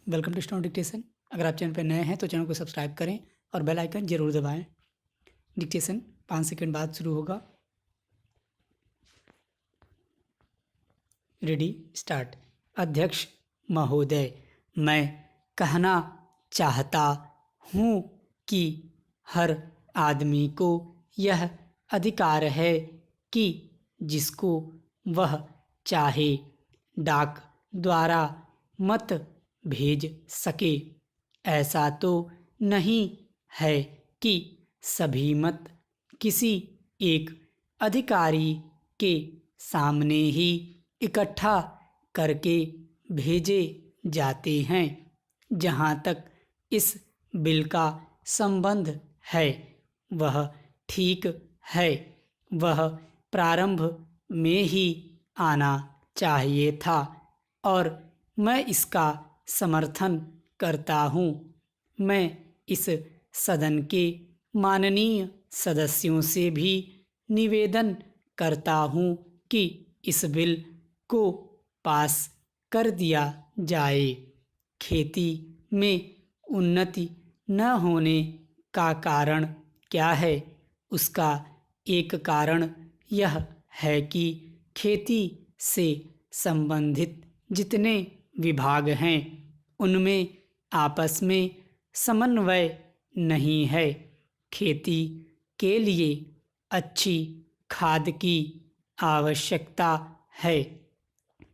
Welcome to stone dictation. अगर आप channel पर नए हैं तो चैनल को सब्सक्राइब करें और बेल आइकन जरूर दबाएं। डिक्टेशन 5 सेकंड बाद शुरू होगा। Ready start. अध्यक्ष महोदय, मैं कहना चाहता हूँ कि हर आदमी को यह अधिकार है कि जिसको वह चाहे डाक द्वारा मत भेज सके। ऐसा तो नहीं है कि सभी मत किसी एक अधिकारी के सामने ही इकट्ठा करके भेजे जाते हैं। जहाँ तक इस बिल का संबंध है वह ठीक है। वह प्रारंभ में ही आना चाहिए था और मैं इसका समर्थन करता हूँ। मैं इस सदन के माननीय सदस्यों से भी निवेदन करता हूँ कि इस बिल को पास कर दिया जाए। खेती में उन्नति न होने का कारण क्या है? उसका एक कारण यह है कि खेती से संबंधित जितने विभाग हैं उनमें आपस में समन्वय नहीं है। खेती के लिए अच्छी खाद की आवश्यकता है,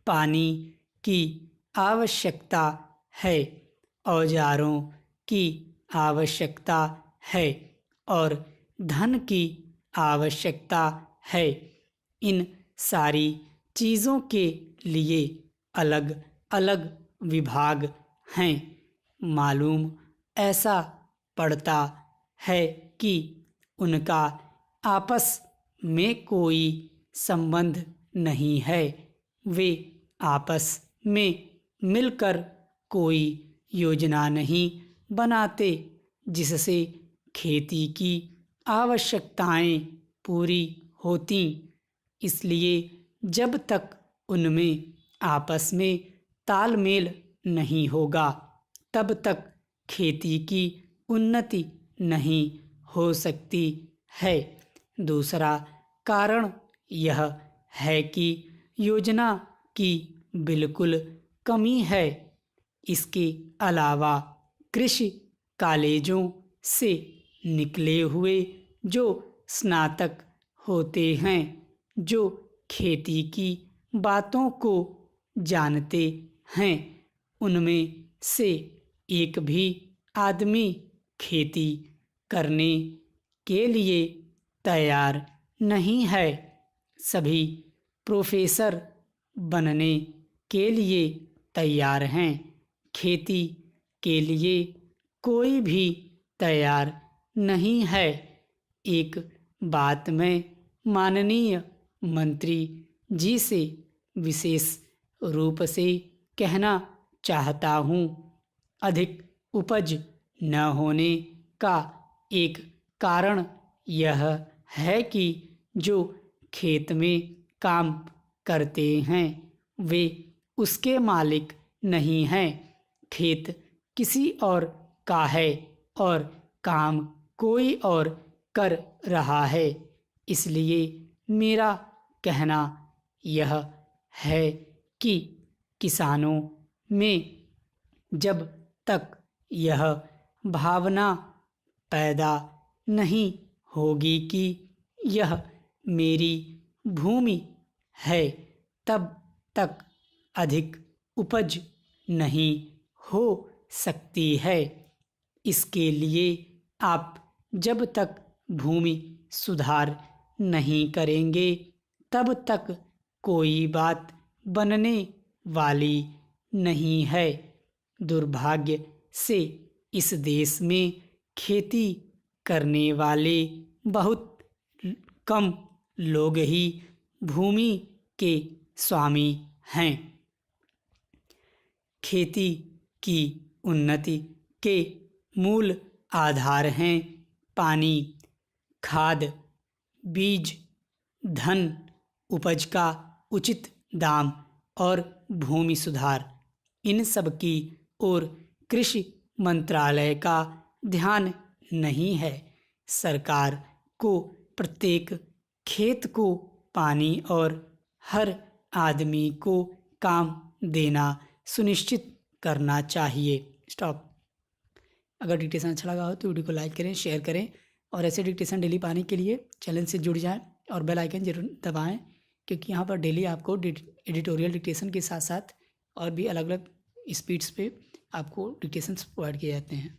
पानी की आवश्यकता है, औजारों की आवश्यकता है और धन की आवश्यकता है। इन सारी चीज़ों के लिए अलग अलग विभाग हैं। मालूम ऐसा पड़ता है कि उनका आपस में कोई संबंध नहीं है। वे आपस में मिलकर कोई योजना नहीं बनाते जिससे खेती की आवश्यकताएं पूरी होती। इसलिए जब तक उनमें आपस में तालमेल नहीं होगा तब तक खेती की उन्नति नहीं हो सकती है। दूसरा कारण यह है कि योजना की बिल्कुल कमी है। इसके अलावा कृषि कॉलेजों से निकले हुए जो स्नातक होते हैं, जो खेती की बातों को जानते हैं, उनमें से एक भी आदमी खेती करने के लिए तैयार नहीं है। सभी प्रोफेसर बनने के लिए तैयार हैं। खेती के लिए कोई भी तैयार नहीं है। एक बात मैं माननीय मंत्री जी से विशेष रूप से कहना चाहता हूँ। अधिक उपज न होने का एक कारण यह है कि जो खेत में काम करते हैं वे उसके मालिक नहीं हैं। खेत किसी और का है और काम कोई और कर रहा है। इसलिए मेरा कहना यह है कि किसानों में जब तक यह भावना पैदा नहीं होगी कि यह मेरी भूमि है तब तक अधिक उपज नहीं हो सकती है। इसके लिए आप जब तक भूमि सुधार नहीं करेंगे तब तक कोई बात बनने वाली नहीं है। दुर्भाग्य से इस देश में खेती करने वाले बहुत कम लोग ही भूमि के स्वामी हैं। खेती की उन्नति के मूल आधार हैं पानी, खाद, बीज, धन, उपज का उचित दाम और भूमि सुधार। इन सब की और कृषि मंत्रालय का ध्यान नहीं है। सरकार को प्रत्येक खेत को पानी और हर आदमी को काम देना सुनिश्चित करना चाहिए। स्टॉप। अगर डिक्टेशन अच्छा लगा हो तो वीडियो को लाइक करें, शेयर करें और ऐसे डिक्टेशन डेली पाने के लिए चैनल से जुड़ जाएं और बेल आइकन जरूर दबाएं, क्योंकि यहाँ पर डेली आपको एडिटोरियल डिक्टेशन के साथ साथ और भी अलग अलग स्पीड्स पे आपको डिक्टेशन प्रोवाइड किए जाते हैं।